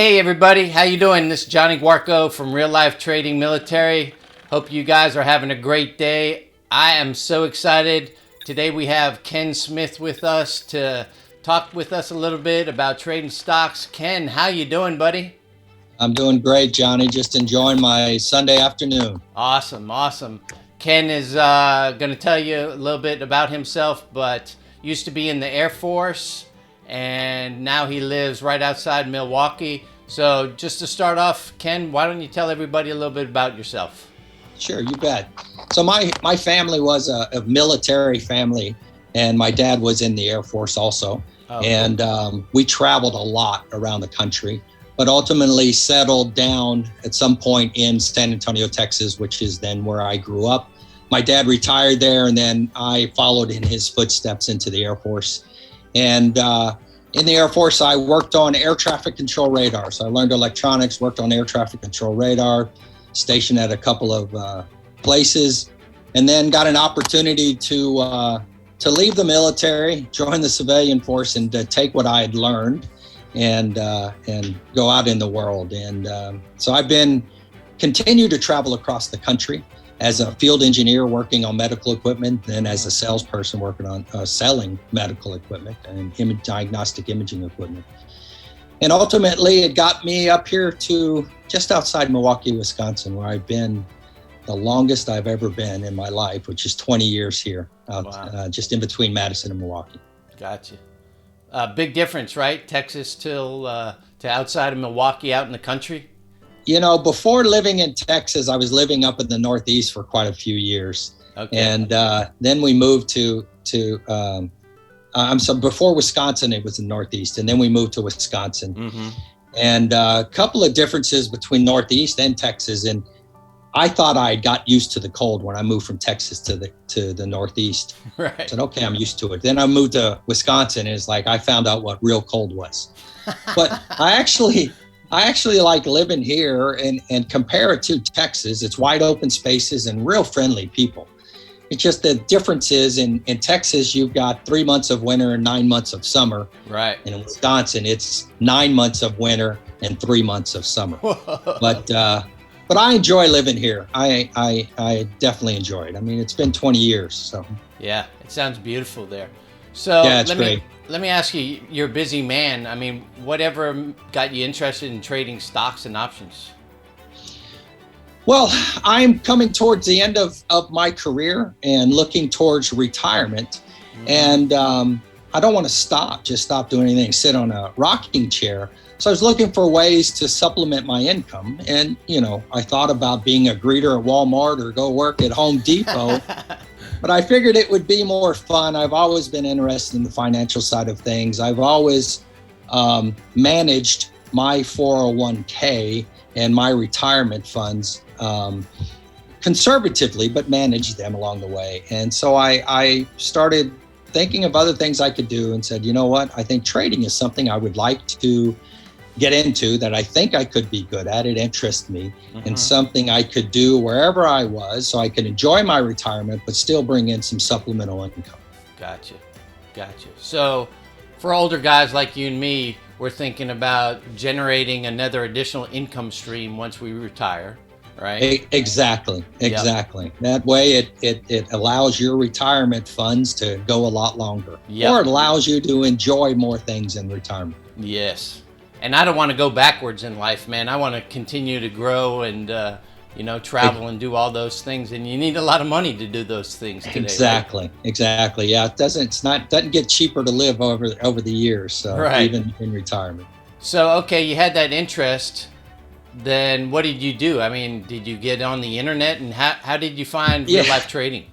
Hey everybody, how you doing? This is Jonny Guarco from Real Life Trading Military. Hope you guys are having a great day. I am so excited. Today we have Ken Smith with us to talk with us a little bit about trading stocks. Ken, how you doing, buddy? I'm doing great, Johnny. Just enjoying my Sunday afternoon. Awesome. Ken is going to tell you a little bit about himself, but used to be in the Air Force, and now he lives right outside Milwaukee. So just to start off, Ken, why don't you tell everybody a little bit about yourself? Sure, you bet. So my family was a military family, and my dad was in the Air Force also. Oh, and we traveled a lot around the country, but ultimately settled down at some point in San Antonio, Texas, which is then where I grew up. My dad retired there, and then I followed in his footsteps into the Air Force. And in the Air Force, I worked on air traffic control radar. So I learned electronics, worked on air traffic control radar, stationed at a couple of places, and then got an opportunity to leave the military, join the civilian force, and take what I had learned and go out in the world. And so I've continued to travel across the country as a field engineer working on medical equipment, then as a salesperson working on selling medical equipment and diagnostic imaging equipment. And ultimately, it got me up here to just outside Milwaukee, Wisconsin, where I've been the longest I've ever been in my life, which is 20 years here, just in between Madison and Milwaukee. Gotcha. Big difference, right? Texas to outside of Milwaukee, out in the country? You know, before living in Texas, I was living up in the Northeast for quite a few years. Okay. And then we moved before Wisconsin, it was the Northeast. And then we moved to Wisconsin. Mm-hmm. And a couple of differences between Northeast and Texas. And I thought I got used to the cold when I moved from Texas to the Northeast. Right. I said, okay, I'm used to it. Then I moved to Wisconsin, and it's like I found out what real cold was. But I actually like living here and compare it to Texas. It's wide open spaces and real friendly people. It's just the difference is in Texas, you've got 3 months of winter and 9 months of summer. Right. And in Wisconsin, it's 9 months of winter and 3 months of summer. But I enjoy living here. I definitely enjoy it. I mean, it's been 20 years. So yeah, it sounds beautiful there. So yeah, it's great. Let me ask you, you're a busy man. I mean, whatever got you interested in trading stocks and options? Well, I'm coming towards the end of my career and looking towards retirement. Mm-hmm. And I don't want to stop doing anything, sit on a rocking chair. So I was looking for ways to supplement my income. And, you know, I thought about being a greeter at Walmart or go work at Home Depot. But I figured it would be more fun. I've always been interested in the financial side of things. I've always managed my 401k and my retirement funds conservatively, but managed them along the way. And so I started thinking of other things I could do and said, you know what? I think trading is something I would like to get into, that I think I could be good at. It interests me, and something I could do wherever I was so I could enjoy my retirement, but still bring in some supplemental income. Gotcha. So for older guys like you and me, we're thinking about generating another additional income stream once we retire, right? Exactly. Yep. That way it allows your retirement funds to go a lot longer. Yep. Or it allows you to enjoy more things in retirement. Yes. And I don't want to go backwards in life, man. I want to continue to grow and, travel and do all those things. And you need a lot of money to do those things today. Exactly. Right? Exactly. Yeah. It doesn't get cheaper to live over the years. So right. Even in retirement. So, okay, you had that interest. Then what did you do? I mean, did you get on the internet, and how did you find real life trading?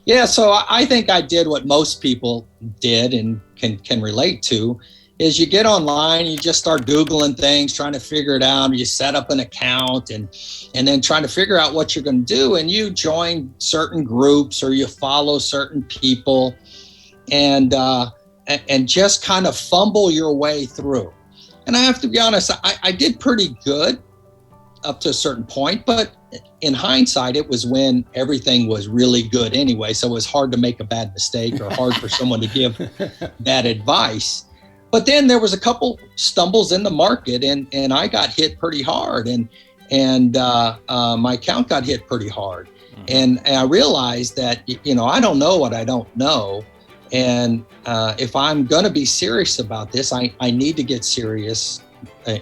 Yeah. So I think I did what most people did and can relate to. Is you get online, you just start Googling things, trying to figure it out. You set up an account and then trying to figure out what you're going to do. And you join certain groups or you follow certain people and just kind of fumble your way through. And I have to be honest, I did pretty good up to a certain point, but in hindsight, it was when everything was really good anyway. So it was hard to make a bad mistake or hard for someone to give bad advice. But then there was a couple stumbles in the market, and I got hit pretty hard, and my account got hit pretty hard. And I realized that, I don't know what I don't know. And if I'm going to be serious about this, I need to get serious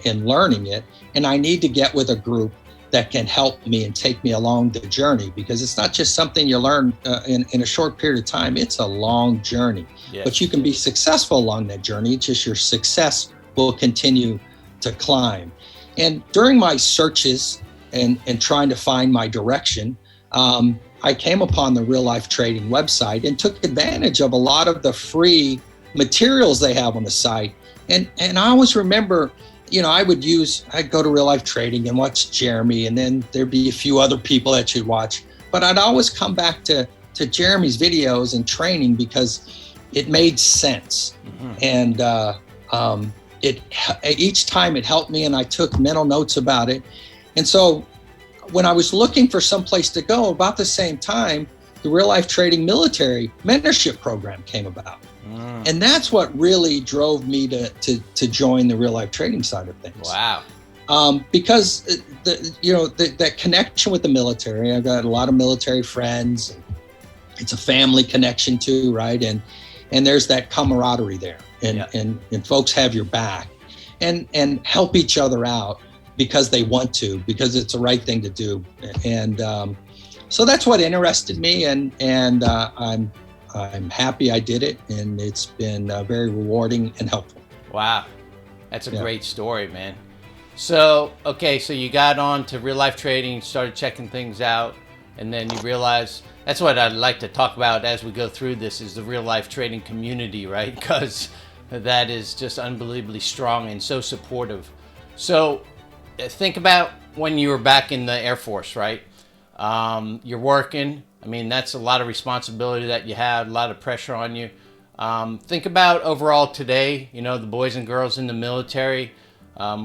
in learning it. And I need to get with a group that can help me and take me along the journey, because it's not just something you learn in a short period of time. It's a long journey. Yes. But you can be successful along that journey. It's just your success will continue to climb. And during my searches and trying to find my direction, I came upon the Real Life Trading website and took advantage of a lot of the free materials they have on the site. And I always remember, I'd go to Real Life Trading and watch Jerremy, and then there'd be a few other people that you'd watch. But I'd always come back to Jerremy's videos and training because it made sense. And each time it helped me, and I took mental notes about it. And so when I was looking for some place to go, about the same time, the Real Life Trading Military Mentorship Program came about. And that's what really drove me to join the Real Life Trading side of things. Wow. Because that connection with the military, I've got a lot of military friends. It's a family connection too, right? And there's that camaraderie there, and folks have your back and help each other out because they want to, because it's the right thing to do. And so that's what interested me, and I'm happy I did it, and it's been very rewarding and helpful. Wow. That's a great story, man. So you got on to Real Life Trading, started checking things out, and then you realized, that's what I'd like to talk about as we go through this, is the Real Life Trading community, right? Because that is just unbelievably strong and so supportive. So think about when you were back in the Air Force, right? You're working. I mean, that's a lot of responsibility that you have, a lot of pressure on you. Think about overall today, the boys and girls in the military,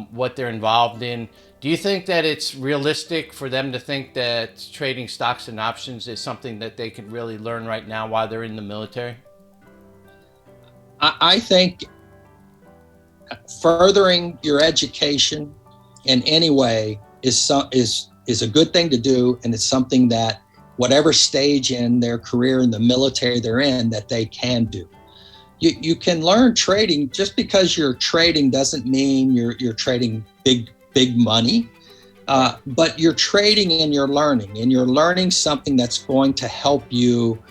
what they're involved in. Do you think that it's realistic for them to think that trading stocks and options is something that they could really learn right now while they're in the military? I think furthering your education in any way is a good thing to do, and it's something that whatever stage in their career in the military they're in, that they can do. You can learn trading. Just because you're trading doesn't mean you're trading big money, but you're trading and you're learning something that's going to help you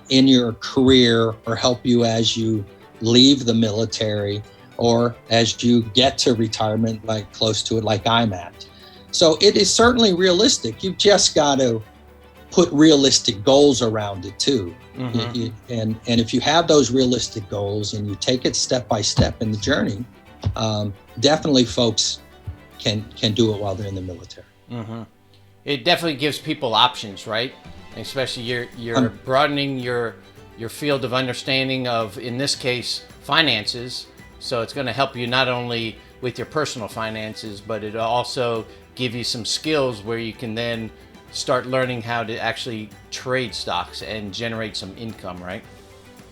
in your career, or help you as you leave the military, or as you get to retirement, like close to it, like I'm at. So it is certainly realistic. You've just got to put realistic goals around it too. And if you have those realistic goals and you take it step by step in the journey, definitely folks can do it while they're in the military. It definitely gives people options, right? Especially you're broadening your field of understanding of, in this case, finances. So it's going to help you not only with your personal finances, but it'll also give you some skills where you can then start learning how to actually trade stocks and generate some income, right?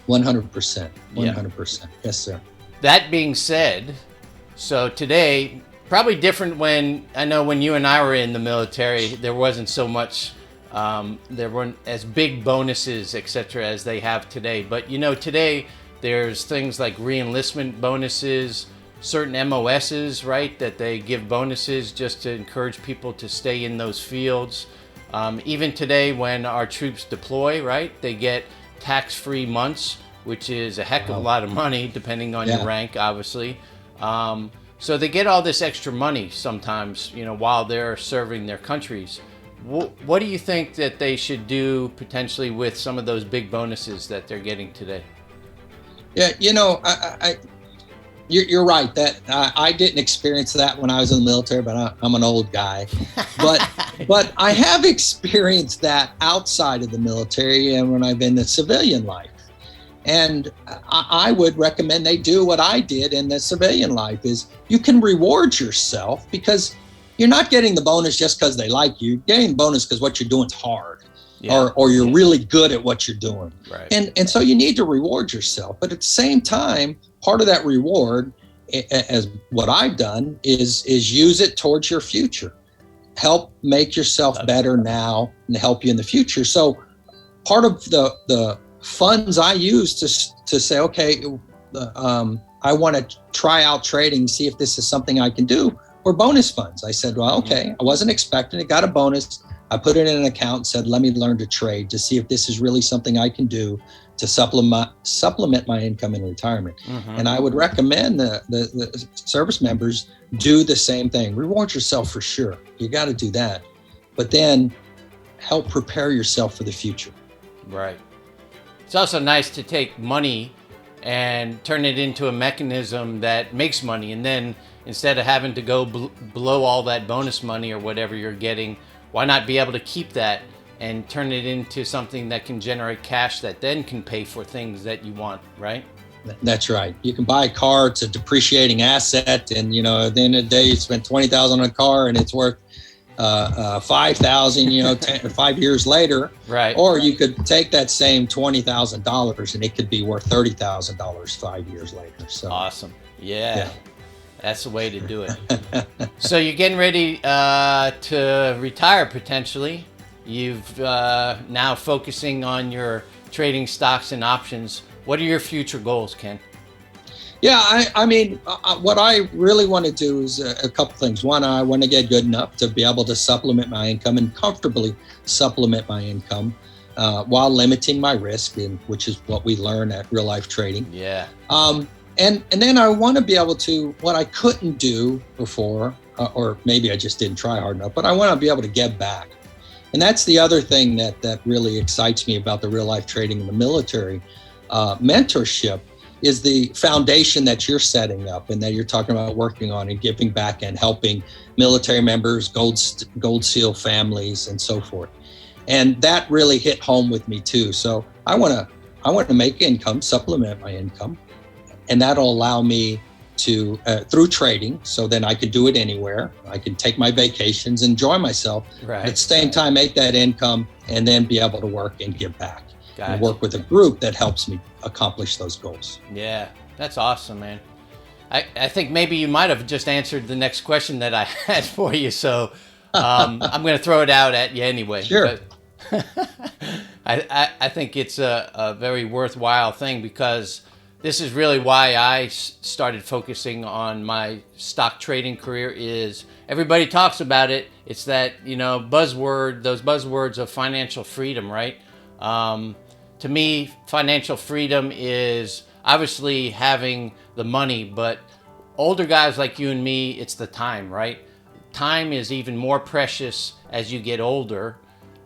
100%. 100%. Yes, sir. That being said, so today, probably different when you and I were in the military, there wasn't so much, there weren't as big bonuses, etc., as they have today. But today there's things like re-enlistment bonuses, certain MOSs, right, that they give bonuses just to encourage people to stay in those fields. Even today when our troops deploy, right, they get tax-free months, which is a heck of a lot of money, depending on your rank, obviously. So they get all this extra money sometimes, while they're serving their countries. What do you think that they should do potentially with some of those big bonuses that they're getting today? Yeah, you're right that I didn't experience that when I was in the military, but I'm an old guy. But I have experienced that outside of the military and when I've been in the civilian life. And I would recommend they do what I did in the civilian life, is you can reward yourself, because you're not getting the bonus just because they like you. You're getting the bonus because what you're doing is hard. Or you're really good at what you're doing. Right. And so you need to reward yourself. But at the same time, part of that reward, as what I've done, is use it towards your future. Help make yourself better now and help you in the future. So part of the funds I use to say, okay, I want to try out trading, see if this is something I can do, were bonus funds. I said, well, okay, I wasn't expecting it, got a bonus. I put it in an account and said, let me learn to trade to see if this is really something I can do to supplement my income in retirement. And I would recommend the service members do the same thing. Reward yourself for sure. You got to do that. But then help prepare yourself for the future. Right. It's also nice to take money and turn it into a mechanism that makes money. And then instead of having to go blow all that bonus money or whatever you're getting, why not be able to keep that and turn it into something that can generate cash that then can pay for things that you want, right? That's right. You can buy a car, it's a depreciating asset, and at the end of the day, you spend $20,000 on a car and it's worth $5,000, 5 years later. Right. Or you could take that same $20,000 and it could be worth $30,000 5 years later. So awesome. Yeah. That's the way to do it. So you're getting ready to retire potentially. You've now focusing on your trading stocks and options. What are your future goals, Ken? Yeah, I mean, what I really want to do is a couple things. One, I want to get good enough to be able to supplement my income and comfortably supplement my income while limiting my risk, which is what we learn at Real Life Trading. Yeah. And then I want to be able to, what I couldn't do before, or maybe I just didn't try hard enough, but I want to be able to give back. And that's the other thing that really excites me about the Real Life Trading in the military mentorship, is the foundation that you're setting up and that you're talking about working on and giving back and helping military members, Gold SEAL families, and so forth. And that really hit home with me too. So I want to make income, supplement my income, and that'll allow me to through trading. So then I could do it anywhere. I can take my vacations, enjoy myself, right, at the same time make that income, and then be able to work and give back. Gotcha. And work with a group that helps me accomplish those goals. Yeah, that's awesome, man. I think maybe you might have just answered the next question that I had for you, so I'm going to throw it out at you anyway. Sure. I think it's a very worthwhile thing, because this is really why I started focusing on my stock trading career. Is everybody talks about it. It's that, those buzzwords of financial freedom, right? To me, financial freedom is obviously having the money, but older guys like you and me, it's the time, right? Time is even more precious as you get older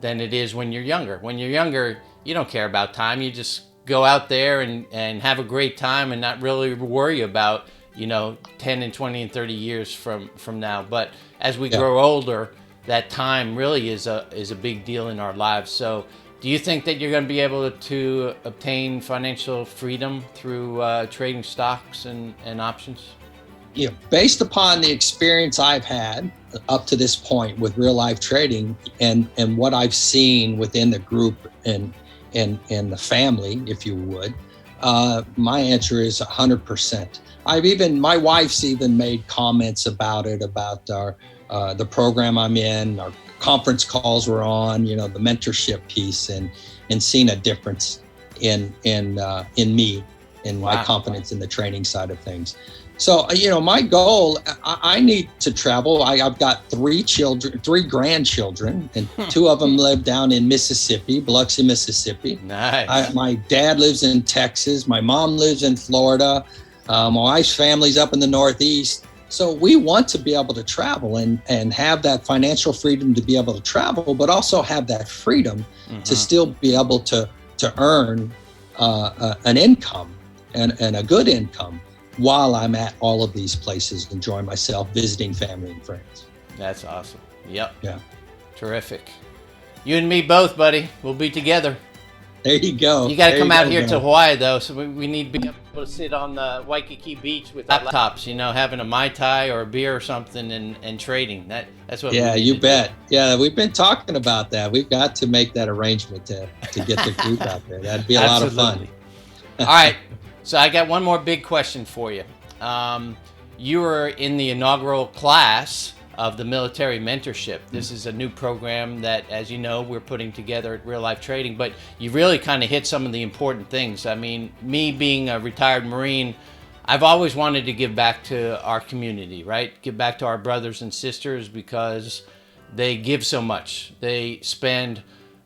than it is when you're younger. When you're younger, you don't care about time. You just go out there and have a great time and not really worry about, 10 and 20 and 30 years from now. But as we grow older, that time really is a big deal in our lives. So do you think that you're going to be able to obtain financial freedom through trading stocks and options? Based upon the experience I've had up to this point with Real Life Trading and what I've seen within the group and the family, if you would, my answer is 100%. My wife's even made comments about it, about the program I'm in, our conference calls we're on, the mentorship piece, and seen a difference in me, in my confidence in the training side of things. So, my goal, I need to travel. I've got three grandchildren, and two of them live down in Mississippi, Biloxi, Mississippi. Nice. My dad lives in Texas. My mom lives in Florida. My wife's family's up in the Northeast. So we want to be able to travel and have that financial freedom to be able to travel, but also have that freedom to still be able to earn an income and a good income while I'm at all of these places, enjoying myself, visiting family and friends. That's awesome. Yep. Yeah. Terrific. You and me both, buddy. We'll be together. There you go. You got to come out here to Hawaii, though, so we need to be able to sit on the Waikiki beach with laptops, having a Mai Tai or a beer or something and trading. That's what. Yeah, you bet. Yeah, we've been talking about that. We've got to make that arrangement to get the group out there. That'd be a lot of fun. All right. So I got one more big question for you. You were in the inaugural class of the military mentorship. This is a new program that, as you know, we're putting together at Real Life Trading, but you really kind of hit some of the important things. I mean, me being a retired Marine, I've always wanted to give back to our community, right? Give back to our brothers and sisters because they give so much. They spend,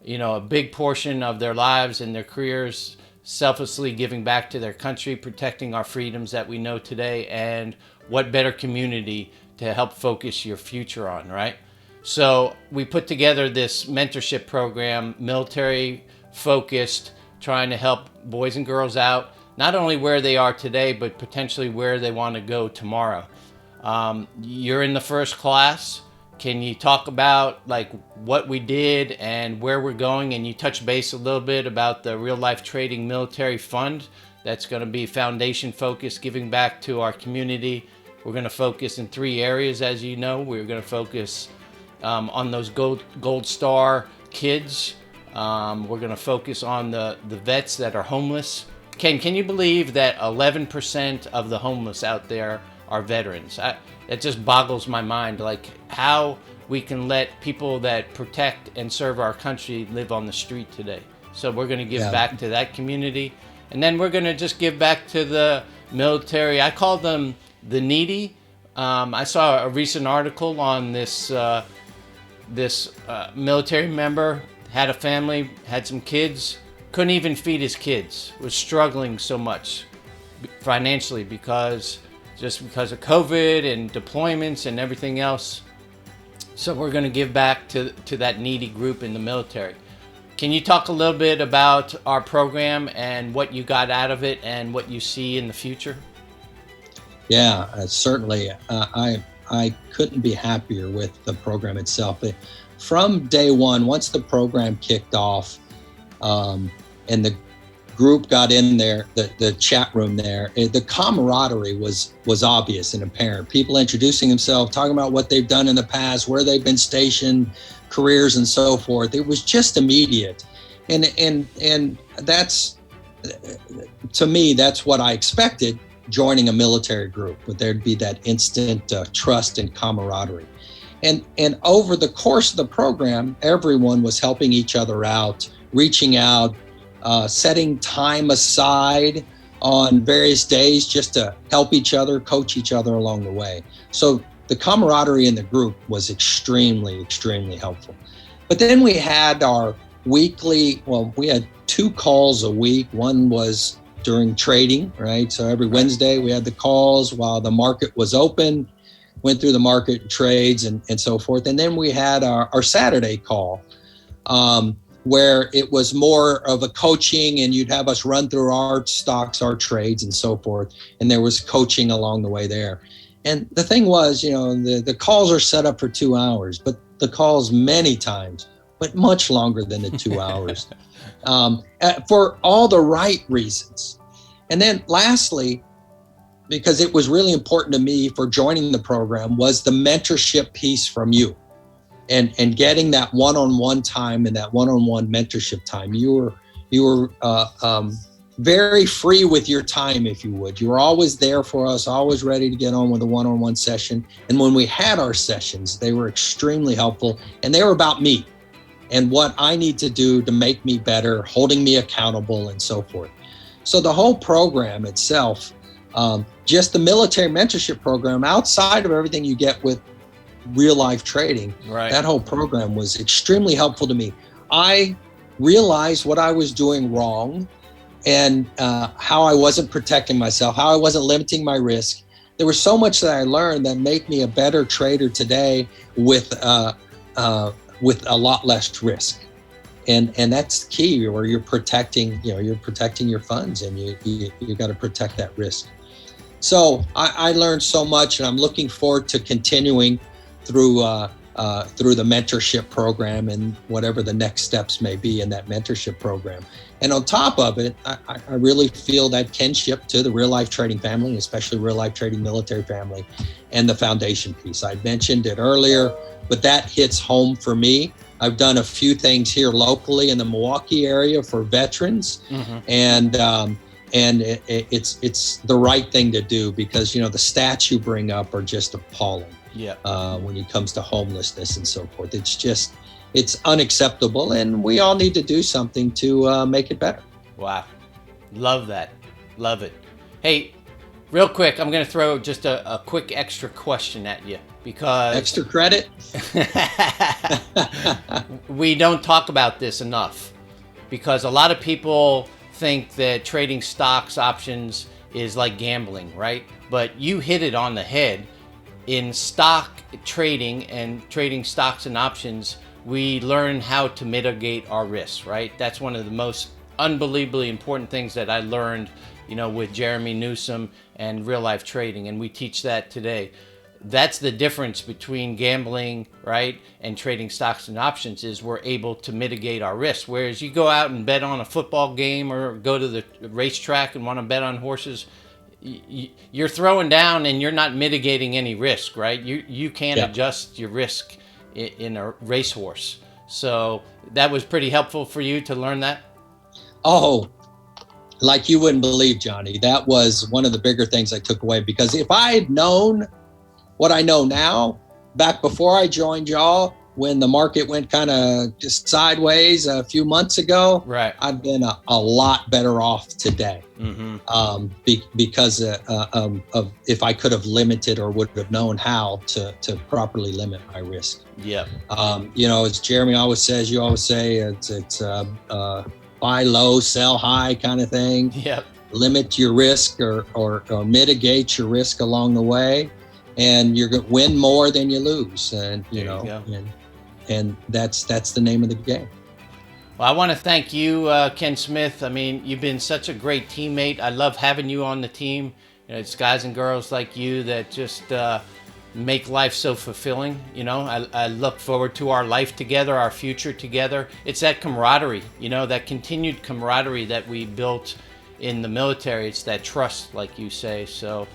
a big portion of their lives and their careers selflessly giving back to their country, protecting our freedoms that we know today, and what better community to help focus your future on, right? So we put together this mentorship program, military focused, trying to help boys and girls out, not only where they are today, but potentially where they want to go tomorrow. You're in the first class. Can you talk about like what we did and where we're going? And you touch base a little bit about the Real Life Trading Military Fund that's going to be foundation focused, giving back to our community. We're going to focus in 3 areas, as you know. We're going to focus on those Gold Star kids. We're going to focus on the vets that are homeless. Ken, can you believe that 11% of the homeless out there are veterans? It just boggles my mind, like how we can let people that protect and serve our country live on the street today. So we're going to give back to that community. And then we're going to just give back to the military. I call them the needy. I saw a recent article on this military member, had a family, had some kids, couldn't even feed his kids, was struggling so much financially because of COVID and deployments and everything else. So we're going to give back to that needy group in the military. Can you talk a little bit about our program and what you got out of it and what you see in the future? Yeah, certainly. I couldn't be happier with the program itself. From day one, once the program kicked off, and the group got in there, the chat room there, the camaraderie was obvious and apparent. People introducing themselves, talking about what they've done in the past, where they've been stationed, careers and so forth. It was just immediate. And that's, to me, that's what I expected joining a military group, but there'd be that instant trust and camaraderie. And over the course of the program, everyone was helping each other out, reaching out, setting time aside on various days just to help each other, coach each other along the way. So the camaraderie in the group was extremely, extremely helpful. But then we had our weekly, we had 2 calls a week. One was during trading, right? So every Wednesday we had the calls while the market was open, went through the market trades and so forth. And then we had our Saturday call, where it was more of a coaching, and you'd have us run through our stocks, our trades and so forth. And there was coaching along the way there. And the thing was, the calls are set up for 2 hours, but the calls many times went much longer than the 2 hours, for all the right reasons. And then lastly, because it was really important to me for joining the program, was the mentorship piece from you. And getting that one-on-one time and that one-on-one mentorship time. You were very free with your time, if you would. You were always there for us, always ready to get on with a one-on-one session. And when we had our sessions, they were extremely helpful, and they were about me and what I need to do to make me better, holding me accountable and so forth. So the whole program itself, just the military mentorship program, outside of everything you get with Real Life Trading, right, that whole program was extremely helpful to me. I realized what I was doing wrong and how I wasn't protecting myself, how I wasn't limiting my risk. There was so much that I learned that made me a better trader today with a lot less risk. And that's key, where you're protecting your funds, and you got to protect that risk. So I learned so much, and I'm looking forward to continuing through the mentorship program and whatever the next steps may be in that mentorship program. And on top of it, I really feel that kinship to the Real Life Trading family, especially Real Life Trading military family, and the foundation piece. I mentioned it earlier, but that hits home for me. I've done a few things here locally in the Milwaukee area for veterans, And it's the right thing to do, because, the stats you bring up are just appalling. Yeah. When it comes to homelessness and so forth, it's unacceptable, and we all need to do something to make it better. Wow. Love that. Love it. Hey, real quick, I'm going to throw just a quick extra question at you, because Extra credit? we don't talk about this enough, because a lot of people think that trading stocks options is like gambling, right? But you hit it on the head. In stock trading and trading stocks and options, we learn how to mitigate our risks, right? That's one of the most unbelievably important things that I learned, with Jerremy Newsome and real life trading. And we teach that today. That's the difference between gambling, right, and trading stocks and options, is we're able to mitigate our risks. Whereas you go out and bet on a football game or go to the racetrack and want to bet on horses, you're throwing down and you're not mitigating any risk, right? You can't adjust your risk in a racehorse. So that was pretty helpful for you to learn that? Oh, like you wouldn't believe, Johnny. That was one of the bigger things I took away, because if I had known what I know now, back before I joined y'all, when the market went kind of just sideways a few months ago, right, I've been a lot better off today. Mm-hmm. Because of if I could have limited or would have known how to properly limit my risk. Yeah. As Jeremy always says, you always say it's buy low, sell high kind of thing. Yep. Limit your risk or mitigate your risk along the way, and you're going to win more than you lose. And and that's the name of the game. Well, I want to thank you, Ken Smith. I mean, you've been such a great teammate. I love having you on the team. It's guys and girls like you that just make life so fulfilling. I look forward to our life together, our future together. It's that camaraderie, that continued camaraderie that we built in the military. It's that trust, like you say. So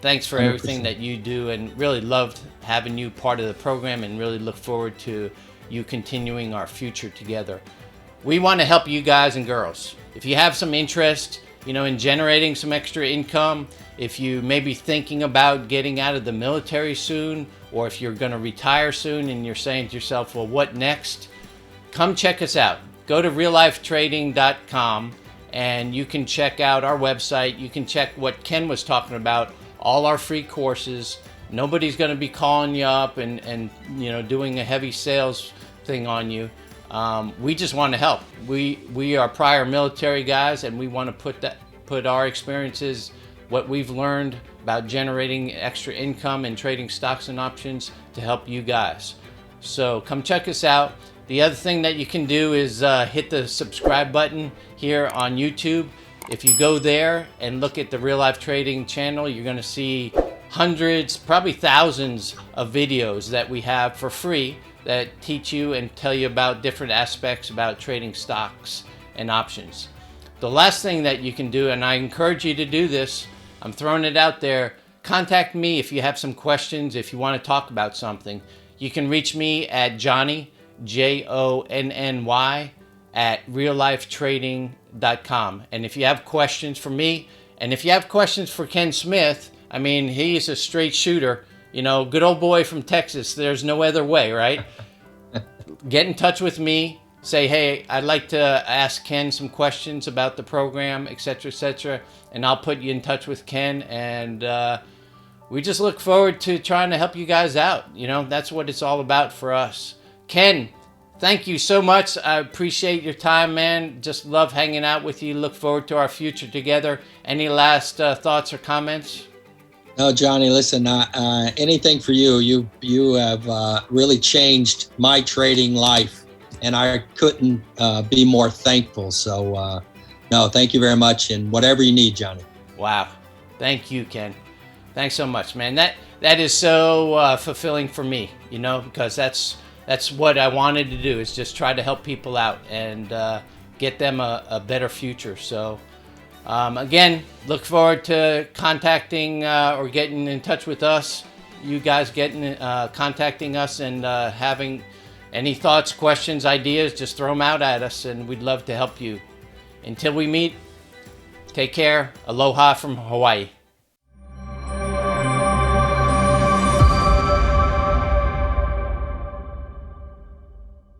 thanks for 100%. everything that you do, and really loved having you part of the program, and really look forward to you continuing our future together. We want to help you guys and girls. If you have some interest, in generating some extra income, if you may be thinking about getting out of the military soon, or if you're going to retire soon and you're saying to yourself, well, what next? Come check us out. Go to reallifetrading.com and you can check out our website. You can check what Ken was talking about, all our free courses. Nobody's going to be calling you up and doing a heavy sales thing on you. We just want to help. We are prior military guys, and we want to put our experiences, what we've learned about generating extra income and trading stocks and options, to help you guys. So come check us out. The other thing that you can do is hit the subscribe button here on YouTube. If you go there and look at the Real Life Trading channel, you're going to see hundreds, probably thousands of videos that we have for free that teach you and tell you about different aspects about trading stocks and options. The last thing that you can do, and I encourage you to do this, I'm throwing it out there, contact me if you have some questions, if you want to talk about something. You can reach me at Jonny, Jonny, at reallifetrading.com. And if you have questions for me, and if you have questions for Ken Smith, I mean, he's a straight shooter, good old boy from Texas. There's no other way, right? Get in touch with me. Say, hey, I'd like to ask Ken some questions about the program, etc., and I'll put you in touch with Ken. And we just look forward to trying to help you guys out. That's what it's all about for us. Ken, thank you so much. I appreciate your time, man. Just love hanging out with you. Look forward to our future together. Any last thoughts or comments? No, Johnny, listen, anything for you. You have really changed my trading life, and I couldn't be more thankful. So, no, thank you very much, and whatever you need, Johnny. Wow. Thank you, Ken. Thanks so much, man. That is so fulfilling for me, because that's what I wanted to do, is just try to help people out and get them a better future. So, again, look forward to contacting or getting in touch with us. You guys contacting us and having any thoughts, questions, ideas, just throw them out at us, and we'd love to help you. Until we meet, Take care. Aloha from Hawaii.